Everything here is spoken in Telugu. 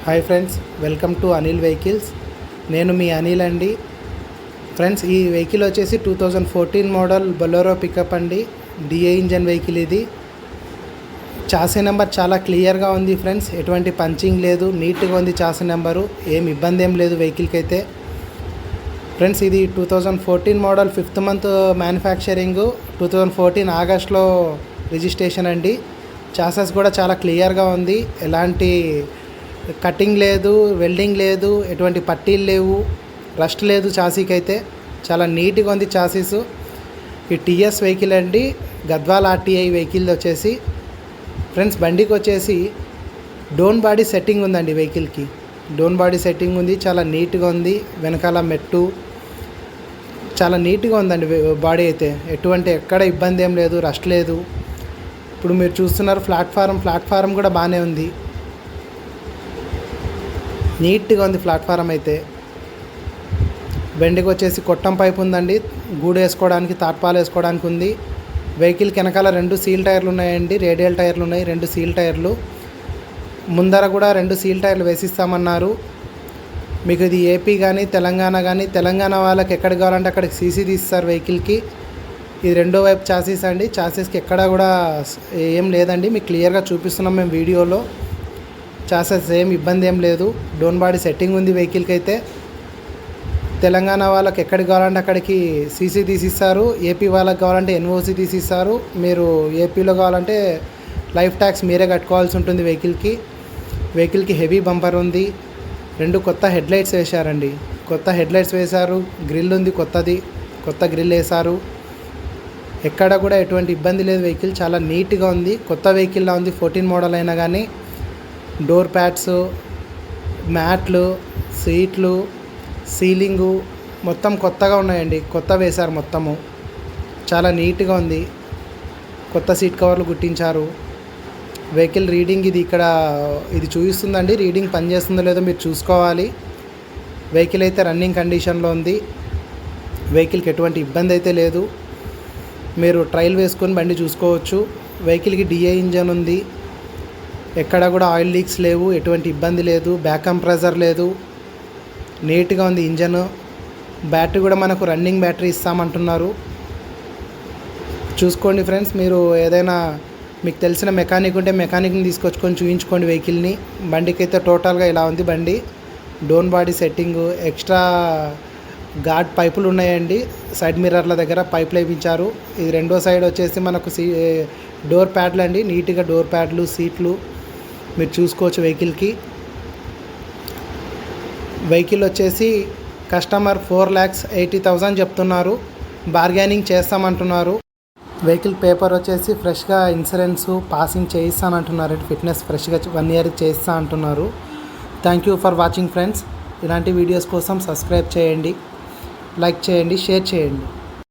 Hi friends, welcome to Anil vehicles. నేను మీ అనిల్ అండి. ఫ్రెండ్స్, ఈ వెహికల్ వచ్చేసి 2014 మోడల్ బొలెరో పికప్ అండి. డిఏ ఇంజన్ వెహికల్ ఇది. చాసీ నెంబర్ చాలా క్లియర్గా ఉంది ఫ్రెండ్స్. ఎటువంటి పంచింగ్ లేదు, నీట్గా ఉంది చాసీ నెంబరు. ఏం ఇబ్బంది ఏం లేదు వెహికల్కి అయితే. ఫ్రెండ్స్, ఇది 2014 మోడల్ 5th మంత్ మ్యానుఫ్యాక్చరింగ్. 2014 ఆగస్ట్లో రిజిస్ట్రేషన్ అండి. చాసెస్ కూడా చాలా క్లియర్గా ఉంది. ఎలాంటి కటింగ్ లేదు, వెల్డింగ్ లేదు, ఎటువంటి పట్టీలు లేవు, రస్ట్ లేదు. చాసీకి అయితే చాలా నీట్గా ఉంది చాసీసు. ఈ టీఎస్ వెహికల్ అండి, గద్వాల్ ఆర్టీఐ వెహికల్ వచ్చేసి. ఫ్రెండ్స్, బండికి వచ్చేసి డోన్ బాడీ సెట్టింగ్ ఉందండి. వెహికల్కి డోన్ బాడీ సెట్టింగ్ ఉంది, చాలా నీట్గా ఉంది. వెనకాల మెట్టు చాలా నీట్గా ఉందండి బాడీ అయితే. ఎక్కడ ఇబ్బంది ఏం లేదు, రస్ట్ లేదు. ఇప్పుడు మీరు చూస్తున్నారు ప్లాట్ఫారం కూడా బాగానే ఉంది, నీట్గా ఉంది ప్లాట్ఫారం అయితే. బండికి వచ్చేసి కొట్టం పైపు ఉందండి, గూడు వేసుకోవడానికి, తాట్పాలు వేసుకోవడానికి ఉంది. వెహికల్కి వెనకాల 2 సీల్ టైర్లు ఉన్నాయండి, రేడియల్ టైర్లు ఉన్నాయి, 2 సీల్ టైర్లు. ముందర కూడా 2 సీల్ టైర్లు వేసిస్తామన్నారు. మీకు ఇది ఏపీ కానీ తెలంగాణ వాళ్ళకి ఎక్కడికి కావాలంటే అక్కడికి సీసీ తీస్తారు వెహికల్కి. ఇది రెండో వైపు చాసీస్ అండి. చాసీస్కి ఎక్కడా కూడా ఏం లేదండి, మీకు క్లియర్గా చూపిస్తున్నాం మేము వీడియోలో. చాసెస్ ఏం ఇబ్బంది ఏం లేదు, డోన్ బాడీ సెట్టింగ్ ఉంది వెహికల్కి అయితే. తెలంగాణ వాళ్ళకి ఎక్కడికి కావాలంటే అక్కడికి సీసీ తీసిస్తారు, ఏపీ వాళ్ళకి కావాలంటే ఎన్ఓసి తీసిస్తారు. మీరు ఏపీలో కావాలంటే లైఫ్ ట్యాక్స్ మీరే కట్టుకోవాల్సి ఉంటుంది వెహికల్కి హెవీ బంపర్ ఉంది. 2 కొత్త హెడ్లైట్స్ వేశారండి, వేశారు. గ్రిల్ ఉంది, కొత్త గ్రిల్ వేశారు. ఎక్కడ కూడా ఎటువంటి ఇబ్బంది లేదు. వెహికల్ చాలా నీట్గా ఉంది, కొత్త వెహికల్లా ఉంది. 14 మోడల్ అయినా కానీ డోర్ ప్యాడ్స్, మ్యాట్లు, సీట్లు, సీలింగు మొత్తం కొత్తగా ఉన్నాయండి. కొత్త వేశారు మొత్తము, చాలా నీట్గా ఉంది. కొత్త సీట్ కవర్లు గుట్టించారు. వెహికల్ రీడింగ్ ఇది చూపిస్తుందండి. రీడింగ్ పనిచేస్తుందో లేదో మీరు చూసుకోవాలి. వెహికల్ అయితే రన్నింగ్ కండిషన్లో ఉంది. వెహికల్కి ఎటువంటి ఇబ్బంది అయితే లేదు. మీరు ట్రయల్ వేసుకొని బండి చూసుకోవచ్చు. వెహికల్కి డిఏ ఇంజన్ ఉంది, ఎక్కడ కూడా ఆయిల్ లీక్స్ లేవు, ఎటువంటి ఇబ్బంది లేదు. బ్యాక్ కంప్రెసర్ లేదు, నీట్గా ఉంది ఇంజన్. బ్యాటరీ కూడా మనకు రన్నింగ్ బ్యాటరీ ఇస్తామంటున్నారు. చూసుకోండి ఫ్రెండ్స్, మీరు ఏదైనా మీకు తెలిసిన మెకానిక్ ఉంటే మెకానిక్ని తీసుకొచ్చుకొని చూపించుకోండి వెహికల్ని. బండికి అయితే టోటల్గా ఇలా ఉంది బండి. డోన్ బాడీ సెట్టింగు, ఎక్స్ట్రా గార్డ్ పైపులు ఉన్నాయండి. సైడ్ మిర్రర్ల దగ్గర పైపులు వేయించారు. ఇది రెండో సైడ్ వచ్చేసి మనకు డోర్ ప్యాడ్లు అండి, నీట్గా డోర్ ప్యాడ్లు, సీట్లు మీరు చూసుకోవచ్చు. వెహికల్ వచ్చేసి కస్టమర్ 4,80,000 చెప్తున్నారు, బార్గెనింగ్ చేస్తామంటున్నారు. వెహికల్ పేపర్ వచ్చేసి ఫ్రెష్గా ఇన్సూరెన్సు పాసింగ్ చేయిస్తానంటున్నారు. ఫిట్నెస్ ఫ్రెష్గా 1 ఇయర్ చేయిస్తా అంటున్నారు. Thank you for watching friends. ఇలాంటి వీడియోస్ కోసం సబ్స్క్రైబ్ చేయండి, లైక్ చేయండి, షేర్ చేయండి.